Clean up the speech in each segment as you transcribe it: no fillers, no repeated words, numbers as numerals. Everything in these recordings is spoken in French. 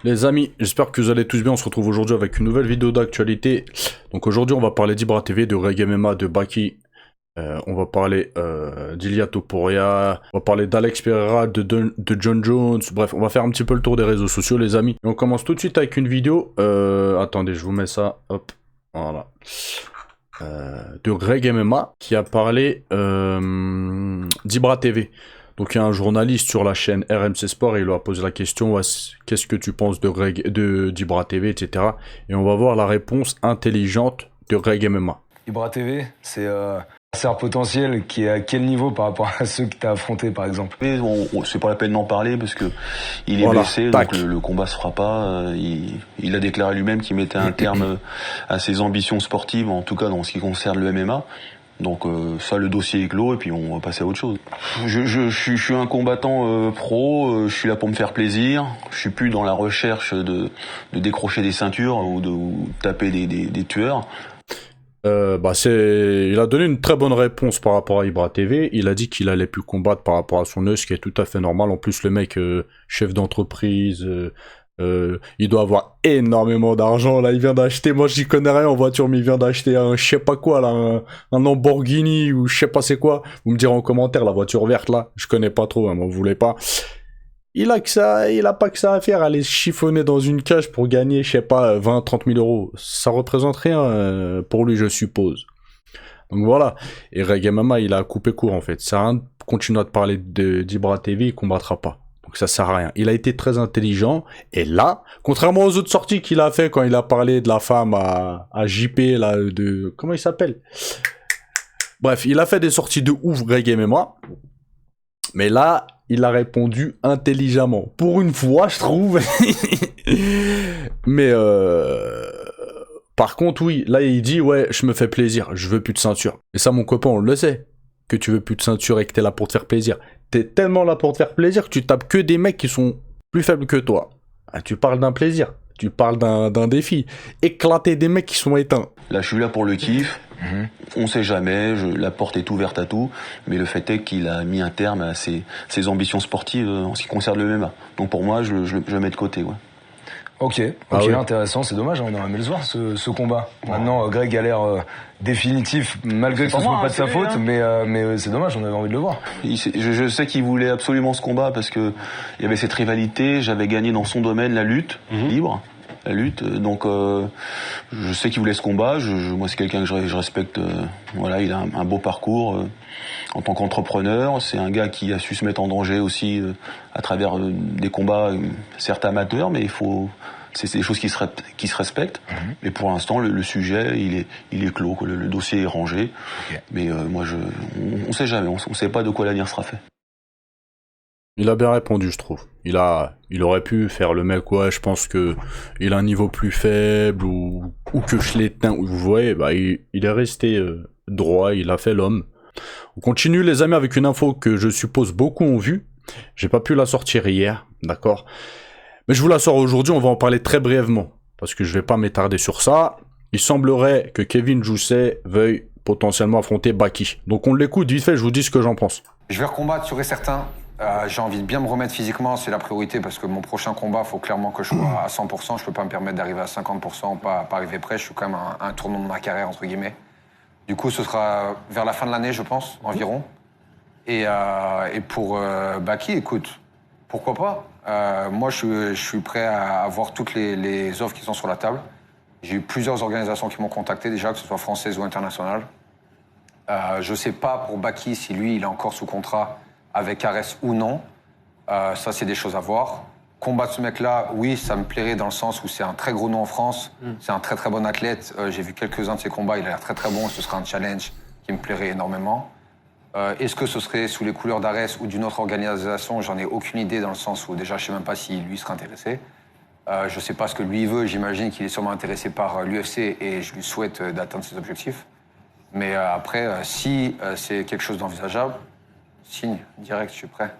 Les amis, j'espère que vous allez tous bien. On se retrouve aujourd'hui avec une nouvelle vidéo d'actualité. Donc aujourd'hui, on va parler d'Ibra TV, de Reg MMA, de Baki. On va parler d'Ilia Topuria. On va parler d'Alex Pereira, de John Jones. Bref, on va faire un petit peu le tour des réseaux sociaux, les amis. Et on commence tout de suite avec une vidéo. Attendez, je vous mets ça. Hop, voilà. De Reg MMA qui a parlé d'Ibra TV. Donc il y a un journaliste sur la chaîne RMC Sport et il lui a posé la question qu'est-ce que tu penses de d'Ibra TV, etc. Et on va voir la réponse intelligente de Reg MMA. Ibra TV, c'est un potentiel qui est à quel niveau par rapport à ceux que tu as affrontés par exemple? C'est pas la peine d'en parler parce que il est blessé, donc le combat se fera pas. Il a déclaré lui-même qu'il mettait un terme à ses ambitions sportives, en tout cas dans ce qui concerne le MMA. Donc ça, le dossier est clos et puis on va passer à autre chose. Je suis un combattant pro, je suis là pour me faire plaisir. Je suis plus dans la recherche de décrocher des ceintures ou de taper des tueurs. Il a donné une très bonne réponse par rapport à Ibra TV. Il a dit qu'il allait plus combattre par rapport à son œil, ce qui est tout à fait normal. En plus, le mec, chef d'entreprise, il doit avoir énormément d'argent. Là, il vient d'acheter, moi j'y connais rien en voiture, mais il vient d'acheter un je sais pas quoi, là, un Lamborghini ou je sais pas c'est quoi. Vous me direz en commentaire, la voiture verte là, je connais pas trop, hein, moi vous voulez pas. Il a pas que ça à faire, aller chiffonner dans une cage pour gagner, je sais pas, 20-30 000 euros. Ça représente rien pour lui, je suppose. Donc voilà. Et Reg MMA, il a coupé court en fait. Ça sert à rien de continuer à te parler d'Ibra TV, il combattra pas. Donc ça sert à rien. Il a été très intelligent. Et là, contrairement aux autres sorties qu'il a fait quand il a parlé de la femme à JP, là, comment il s'appelle? Bref, il a fait des sorties de ouf, Reg MMA. Mais là, il a répondu intelligemment. Pour une fois, je trouve. Mais par contre, oui, là, il dit, ouais, je me fais plaisir, je veux plus de ceinture. Et ça, mon copain, on le sait, que tu veux plus de ceinture et que t'es là pour te faire plaisir. T'es tellement là pour te faire plaisir que tu tapes que des mecs qui sont plus faibles que toi. Ah, tu parles d'un plaisir, tu parles d'un défi. Éclater des mecs qui sont éteints. Là, je suis là pour le kiff. On sait jamais, la porte est ouverte à tout, mais le fait est qu'il a mis un terme à ses ambitions sportives en ce qui concerne le MMA. Donc pour moi, je le mets de côté. Ouais. Ok, oui. Intéressant, c'est dommage, on aurait aimé le voir ce combat. Maintenant, Greg a l'air définitif, malgré que ce soit pas de sa faute, mais c'est dommage, on avait envie de le voir. Je sais qu'il voulait absolument ce combat parce que il y avait cette rivalité, j'avais gagné dans son domaine la lutte libre. La lutte, donc je sais qu'il voulait ce combat. Moi, c'est quelqu'un que je respecte. Voilà, il a un beau parcours en tant qu'entrepreneur. C'est un gars qui a su se mettre en danger aussi à travers des combats, certes amateurs, mais c'est des choses qui se respectent. Mais pour l'instant, le sujet, il est clos. Le dossier est rangé. Okay. Mais moi, on sait jamais. On sait pas de quoi l'avenir sera fait. Il a bien répondu, je trouve. Il aurait pu faire le mec, ouais, je pense que il a un niveau plus faible ou que je l'éteins. Vous voyez, il est resté droit, il a fait l'homme. On continue, les amis, avec une info que je suppose beaucoup ont vu. J'ai pas pu la sortir hier, d'accord? Mais je vous la sors aujourd'hui, on va en parler très brièvement. Parce que je vais pas m'étarder sur ça. Il semblerait que Kevin Jousset veuille potentiellement affronter Baki. Donc on l'écoute vite fait, je vous dis ce que j'en pense. Je vais recombattre, sûr et certain. J'ai envie de bien me remettre physiquement, c'est la priorité parce que mon prochain combat, il faut clairement que je sois à 100%. Je peux pas me permettre d'arriver à 50%, pas arriver près. Je suis quand même à un tournant de ma carrière, entre guillemets. Du coup, ce sera vers la fin de l'année, je pense, environ. Et pour Baki, écoute, pourquoi pas moi, je suis prêt à voir toutes les offres qui sont sur la table. J'ai eu plusieurs organisations qui m'ont contacté déjà, que ce soit françaises ou internationales. Je sais pas pour Baki si lui, il est encore sous contrat avec Ares ou non, ça c'est des choses à voir. Combattre ce mec-là, oui, ça me plairait dans le sens où c'est un très gros nom en France, c'est un très très bon athlète, j'ai vu quelques-uns de ses combats, il a l'air très très bon, ce sera un challenge qui me plairait énormément. Est-ce que ce serait sous les couleurs d'Ares ou d'une autre organisation? J'en ai aucune idée dans le sens où déjà je sais même pas si lui serait intéressé. Je sais pas ce que lui veut, j'imagine qu'il est sûrement intéressé par l'UFC et je lui souhaite d'atteindre ses objectifs. Mais après, si c'est quelque chose d'envisageable, signe, direct, je suis prêt.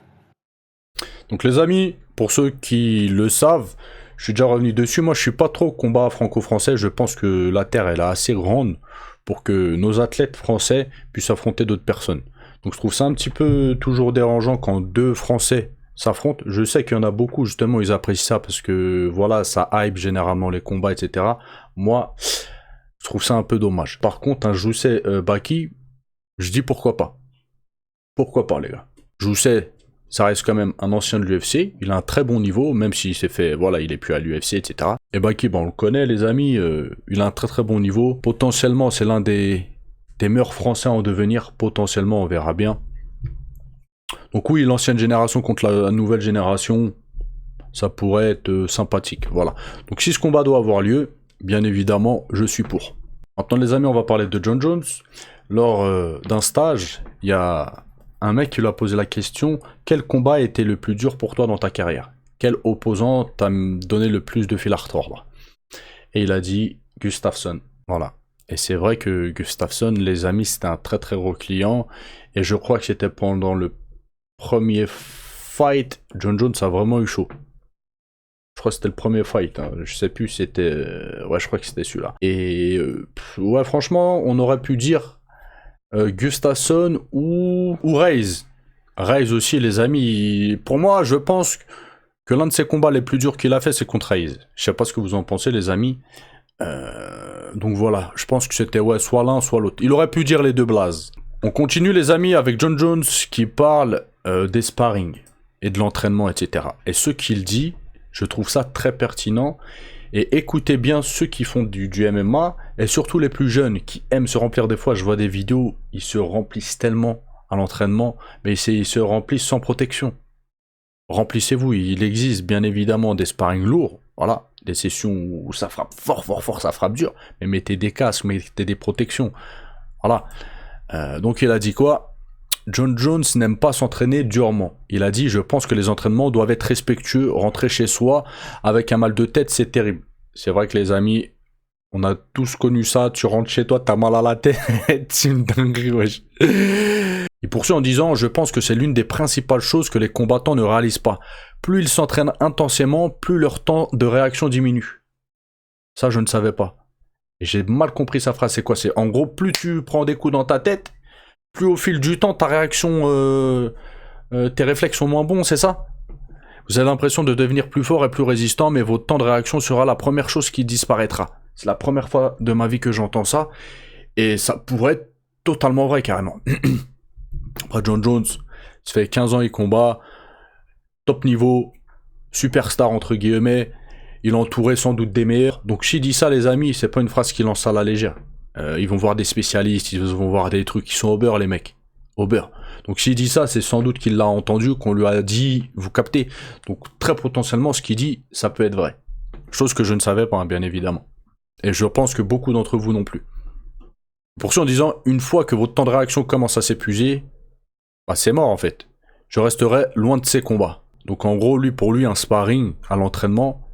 Donc les amis, pour ceux qui le savent, je suis déjà revenu dessus. Moi, je suis pas trop combat franco-français. Je pense que la terre, elle est assez grande pour que nos athlètes français puissent affronter d'autres personnes. Donc je trouve ça un petit peu toujours dérangeant quand deux Français s'affrontent. Je sais qu'il y en a beaucoup, justement, ils apprécient ça parce que, voilà, ça hype généralement les combats, etc. Moi, je trouve ça un peu dommage. Par contre, un Jusei Baki, je dis pourquoi pas. Pourquoi pas, les gars. Jusei, ça reste quand même un ancien de l'UFC, il a un très bon niveau, même s'il s'est fait, voilà, il est plus à l'UFC, etc. Et Baki, on le connaît, les amis, il a un très très bon niveau. Potentiellement, c'est l'un des meilleurs Français en devenir, potentiellement, on verra bien. Donc oui, l'ancienne génération contre la nouvelle génération, ça pourrait être sympathique, voilà. Donc si ce combat doit avoir lieu, bien évidemment, je suis pour. Maintenant, les amis, on va parler de Jon Jones. Lors d'un stage, il y a un mec qui lui a posé la question « Quel combat a été le plus dur pour toi dans ta carrière? Quel opposant t'a donné le plus de fil à retordre ?» Et il a dit « Gustafsson ». Voilà. Et c'est vrai que Gustafsson, les amis, c'était un très très gros client. Et je crois que c'était pendant le premier fight, Jon Jones a vraiment eu chaud. Je crois que c'était le premier fight, hein. Je sais plus si c'était... Ouais, je crois que c'était celui-là. Et ouais, franchement, on aurait pu dire Gustafsson ou Reis. Reis aussi, les amis. Pour moi, je pense que l'un de ses combats les plus durs qu'il a fait, c'est contre Reis. Je sais pas ce que vous en pensez, les amis. Donc voilà, je pense que c'était ouais, soit l'un, soit l'autre. Il aurait pu dire les deux blazes. On continue, les amis, avec Jon Jones qui parle des sparring et de l'entraînement, etc. Et ce qu'il dit, je trouve ça très pertinent. Et écoutez bien ceux qui font du MMA, et surtout les plus jeunes, qui aiment se remplir des fois. Je vois des vidéos, ils se remplissent tellement à l'entraînement, mais ils se remplissent sans protection. Remplissez-vous, il existe bien évidemment des sparring lourds, voilà, des sessions où ça frappe fort, ça frappe dur, mais mettez des casques, mettez des protections, voilà. Donc il a dit quoi? Jon Jones n'aime pas s'entraîner durement. Il a dit, je pense que les entraînements doivent être respectueux, rentrer chez soi avec un mal de tête, c'est terrible. C'est vrai que les amis, on a tous connu ça, tu rentres chez toi, t'as mal à la tête, c'est une dinguerie, wesh. Il poursuit en disant, je pense que c'est l'une des principales choses que les combattants ne réalisent pas. Plus ils s'entraînent intensément, plus leur temps de réaction diminue. Ça, je ne savais pas. Et j'ai mal compris sa phrase, c'est quoi? C'est en gros, plus tu prends des coups dans ta tête, plus au fil du temps, ta réaction, tes réflexes sont moins bons, c'est ça? Vous avez l'impression de devenir plus fort et plus résistant, mais votre temps de réaction sera la première chose qui disparaîtra. C'est la première fois de ma vie que j'entends ça, et ça pourrait être totalement vrai, carrément. Après, Jon Jones, ça fait 15 ans il combat, top niveau, superstar entre guillemets, il est entouré sans doute des meilleurs. Donc s'il dit ça, les amis, c'est pas une phrase qu'il lance à la légère. Ils vont voir des spécialistes, ils vont voir des trucs qui sont au beurre, les mecs. Au beurre. Donc s'il dit ça, c'est sans doute qu'il l'a entendu, qu'on lui a dit, vous captez. Donc très potentiellement, ce qu'il dit, ça peut être vrai. Chose que je ne savais pas, hein, bien évidemment. Et je pense que beaucoup d'entre vous non plus. Poursuit en disant, une fois que votre temps de réaction commence à s'épuiser, bah c'est mort en fait. Je resterai loin de ces combats. Donc en gros, pour lui, un sparring à l'entraînement,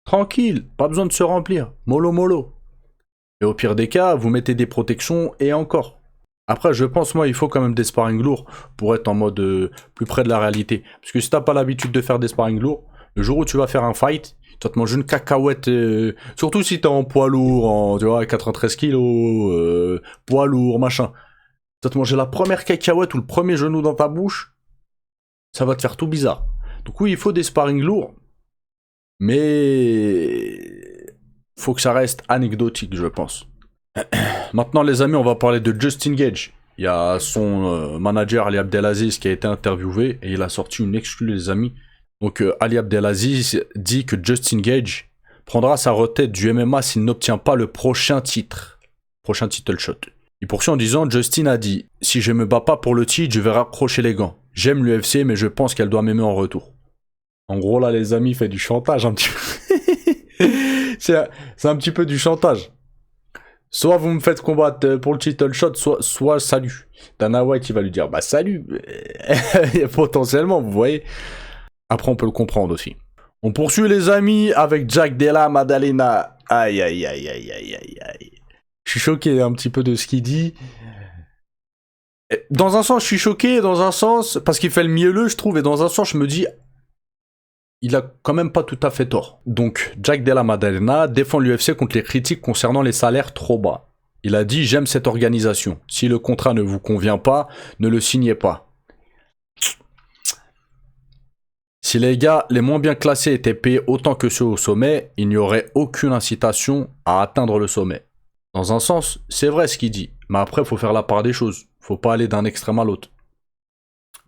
tranquille, pas besoin de se remplir. Mollo mollo. Et au pire des cas, vous mettez des protections et encore. Après, je pense, moi, il faut quand même des sparring lourds pour être en mode plus près de la réalité. Parce que si t'as pas l'habitude de faire des sparring lourds, le jour où tu vas faire un fight, tu vas te manger une cacahuète. Surtout si t'es en poids lourd, tu vois, 93 kilos, poids lourd, machin. Tu vas te manger la première cacahuète ou le premier genou dans ta bouche, ça va te faire tout bizarre. Donc oui, il faut des sparring lourds, mais faut que ça reste anecdotique, je pense. Maintenant, les amis, on va parler de Justin Gage. Il y a son manager Ali Abdelaziz qui a été interviewé et il a sorti une exclue, les amis. Donc Ali Abdelaziz dit que Justin Gage prendra sa retraite du MMA s'il n'obtient pas le prochain titre. Prochain title shot. Il poursuit en disant, Justin a dit, si je me bats pas pour le titre, je vais raccrocher les gants. J'aime l'UFC, mais je pense qu'elle doit m'aimer en retour. En gros, là, les amis, il fait du chantage un petit peu. c'est un petit peu du chantage. Soit vous me faites combattre pour le title shot, soit salut. Dana White, il va lui dire, bah salut. Potentiellement, vous voyez. Après, on peut le comprendre aussi. On poursuit, les amis, avec Jack Della Maddalena. Aïe, aïe, aïe, aïe, aïe, aïe, aïe. Je suis choqué un petit peu de ce qu'il dit. Dans un sens, je suis choqué, dans un sens, parce qu'il fait le mielleux, je trouve, et dans un sens, je me dis, il a quand même pas tout à fait tort. Donc, Jack Della Maddalena défend l'UFC contre les critiques concernant les salaires trop bas. Il a dit, j'aime cette organisation. Si le contrat ne vous convient pas, ne le signez pas. Si les gars les moins bien classés étaient payés autant que ceux au sommet, il n'y aurait aucune incitation à atteindre le sommet. Dans un sens, c'est vrai ce qu'il dit, mais après, il faut faire la part des choses. Faut pas aller d'un extrême à l'autre.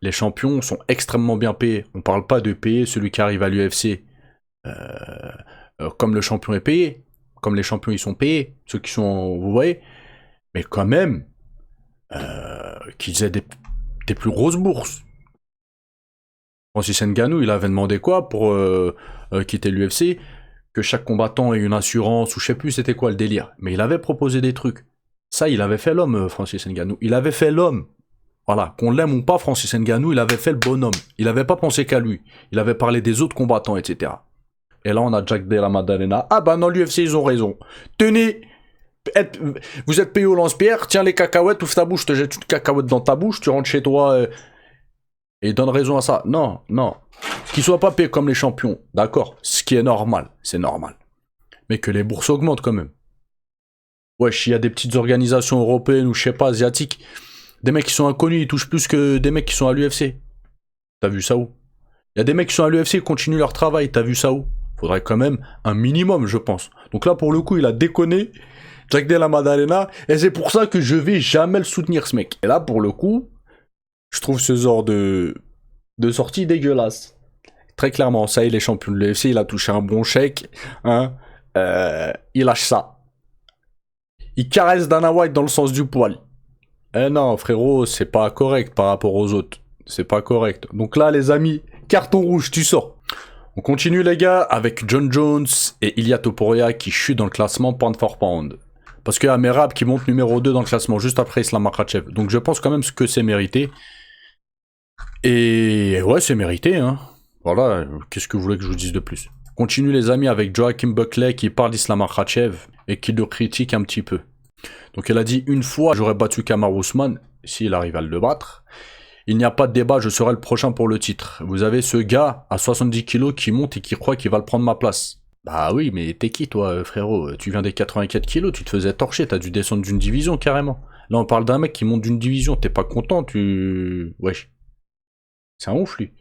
Les champions sont extrêmement bien payés. On parle pas de payer celui qui arrive à l'UFC comme le champion est payé, comme les champions ils sont payés, ceux qui sont, vous voyez, mais quand même qu'ils aient des plus grosses bourses. Francis Ngannou, il avait demandé quoi pour quitter l'UFC? Que chaque combattant ait une assurance, ou je sais plus c'était quoi le délire. Mais il avait proposé des trucs. Ça, il avait fait l'homme, Francis Ngannou. Il avait fait l'homme. Voilà, qu'on l'aime ou pas, Francis Ngannou, il avait fait le bonhomme. Il avait pas pensé qu'à lui. Il avait parlé des autres combattants, etc. Et là, on a Jack Della Maddalena. Ah bah non, l'UFC, ils ont raison. Tenez, vous êtes payé au lance-pierre, tiens les cacahuètes, ouvre ta bouche, te jette une cacahuète dans ta bouche, tu rentres chez toi et donne raison à ça. Non, non. Qu'ils soient pas payés comme les champions, d'accord, ce qui est normal, c'est normal. Mais que les bourses augmentent quand même. Wesh, il y a des petites organisations européennes ou je sais pas, asiatiques, des mecs qui sont inconnus, ils touchent plus que des mecs qui sont à l'UFC. T'as vu ça où? Il y a des mecs qui sont à l'UFC qui continuent leur travail, t'as vu ça où? Faudrait quand même un minimum, je pense. Donc là, pour le coup, il a déconné, Jack Della Maddalena, et c'est pour ça que je vais jamais le soutenir, ce mec. Et là, pour le coup, je trouve ce genre de sortie dégueulasse. Très clairement, ça y est, les champions de l'UFC, il a touché un bon chèque, hein, il lâche ça. Il caresse Dana White dans le sens du poil. Eh non, frérot, c'est pas correct par rapport aux autres. C'est pas correct. Donc là, les amis, carton rouge, tu sors. On continue, les gars, avec John Jones et Ilia Topuria qui chutent dans le classement pound for pound. Parce qu'il y a Merab qui monte numéro 2 dans le classement, juste après Islam Makhachev. Donc je pense quand même que c'est mérité. Et ouais, c'est mérité, hein. Voilà, qu'est-ce que vous voulez que je vous dise de plus? Continue, les amis, avec Joachim Buckley qui parle d'Islam Makhachev et qui le critique un petit peu. Donc elle a dit, une fois, j'aurais battu Kamaru Usman, s'il arrive à le battre. Il n'y a pas de débat, je serai le prochain pour le titre. Vous avez ce gars à 70 kilos qui monte et qui croit qu'il va le prendre ma place. Bah oui, mais t'es qui toi, frérot? Tu viens des 84 kilos, tu te faisais torcher, t'as dû descendre d'une division carrément. Là on parle d'un mec qui monte d'une division, t'es pas content, wesh. C'est un ouf lui.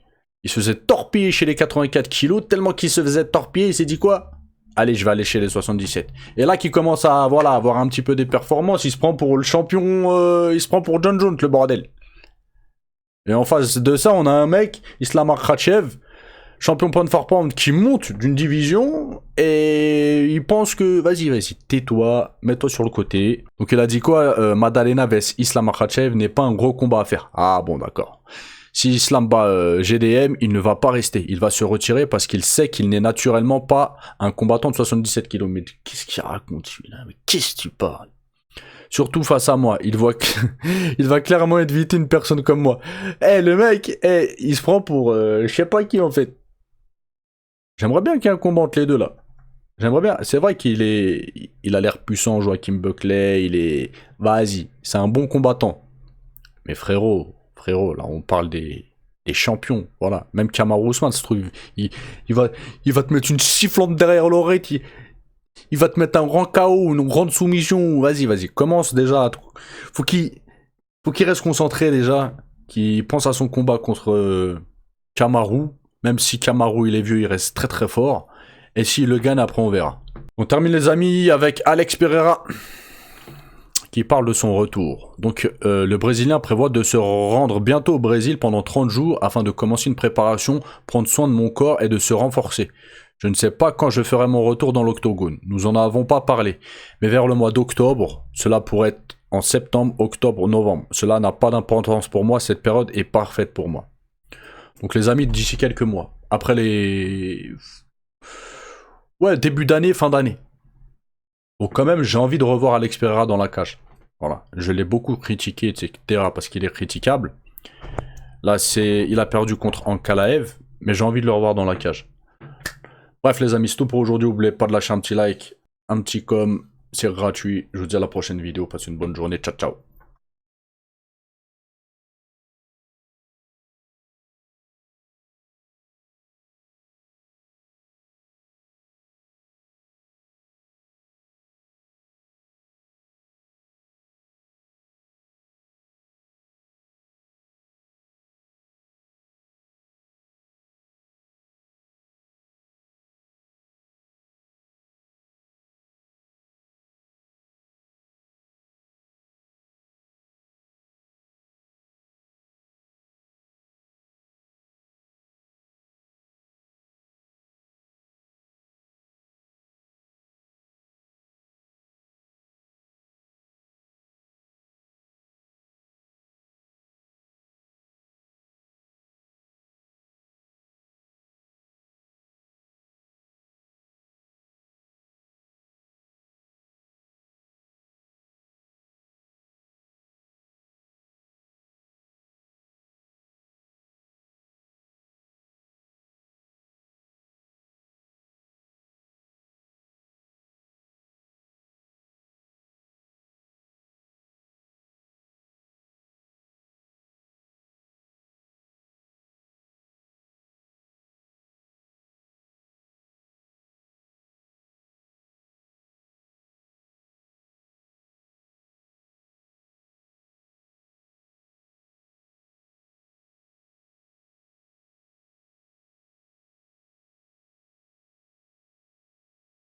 Il se faisait torpiller chez les 84 kilos, tellement qu'il se faisait torpiller, il s'est dit quoi? Allez, je vais aller chez les 77. Et là qu'il commence à avoir un petit peu des performances, il se prend pour le champion, il se prend pour John Jones, le bordel. Et en face de ça, on a un mec, Islam Makhachev, champion pound for pound, qui monte d'une division, et il pense que, vas-y, tais-toi, mets-toi sur le côté. Donc il a dit quoi? Maddalena vs Islam Makhachev n'est pas un gros combat à faire. Ah bon, d'accord. Si Islam bat GDM, il ne va pas rester. Il va se retirer parce qu'il sait qu'il n'est naturellement pas un combattant de 77 kg. Mais qu'est-ce qu'il raconte celui-là? Mais qu'est-ce que tu parles? Surtout face à moi, il va clairement éviter une personne comme moi. Le mec, il se prend pour je sais pas qui en fait. J'aimerais bien qu'il y ait un combat entre les deux là. J'aimerais bien. C'est vrai il a l'air puissant, Joachim Buckley. Vas-y, c'est un bon combattant. Mais frérot, là on parle des champions, voilà. Même Kamaru Usman, se trouve, il va te mettre une sifflante derrière l'oreille. Il va te mettre un grand KO, une grande soumission. Vas-y, commence déjà. Faut qu'il reste concentré déjà. Qu'il pense à son combat contre Kamaru. Même si Kamaru il est vieux, il reste très très fort. Et s'il le gagne, après on verra. On termine, les amis, avec Alex Pereira qui parle de son retour. Donc le Brésilien prévoit de se rendre bientôt au Brésil pendant 30 jours afin de commencer une préparation, prendre soin de mon corps et de se renforcer. Je ne sais pas quand je ferai mon retour dans l'octogone. Nous en avons pas parlé. Mais vers le mois d'octobre, cela pourrait être en septembre, octobre, novembre. Cela n'a pas d'importance pour moi. Cette période est parfaite pour moi. Donc les amis, d'ici quelques mois. Après début d'année, fin d'année. Donc quand même, j'ai envie de revoir Alex Pereira dans la cage. Voilà. Je l'ai beaucoup critiqué, etc. parce qu'il est critiquable. Là, il a perdu contre Ankalaev. Mais j'ai envie de le revoir dans la cage. Bref les amis, c'est tout pour aujourd'hui. N'oubliez pas de lâcher un petit like, un petit com, c'est gratuit. Je vous dis à la prochaine vidéo. Passez une bonne journée. Ciao, ciao.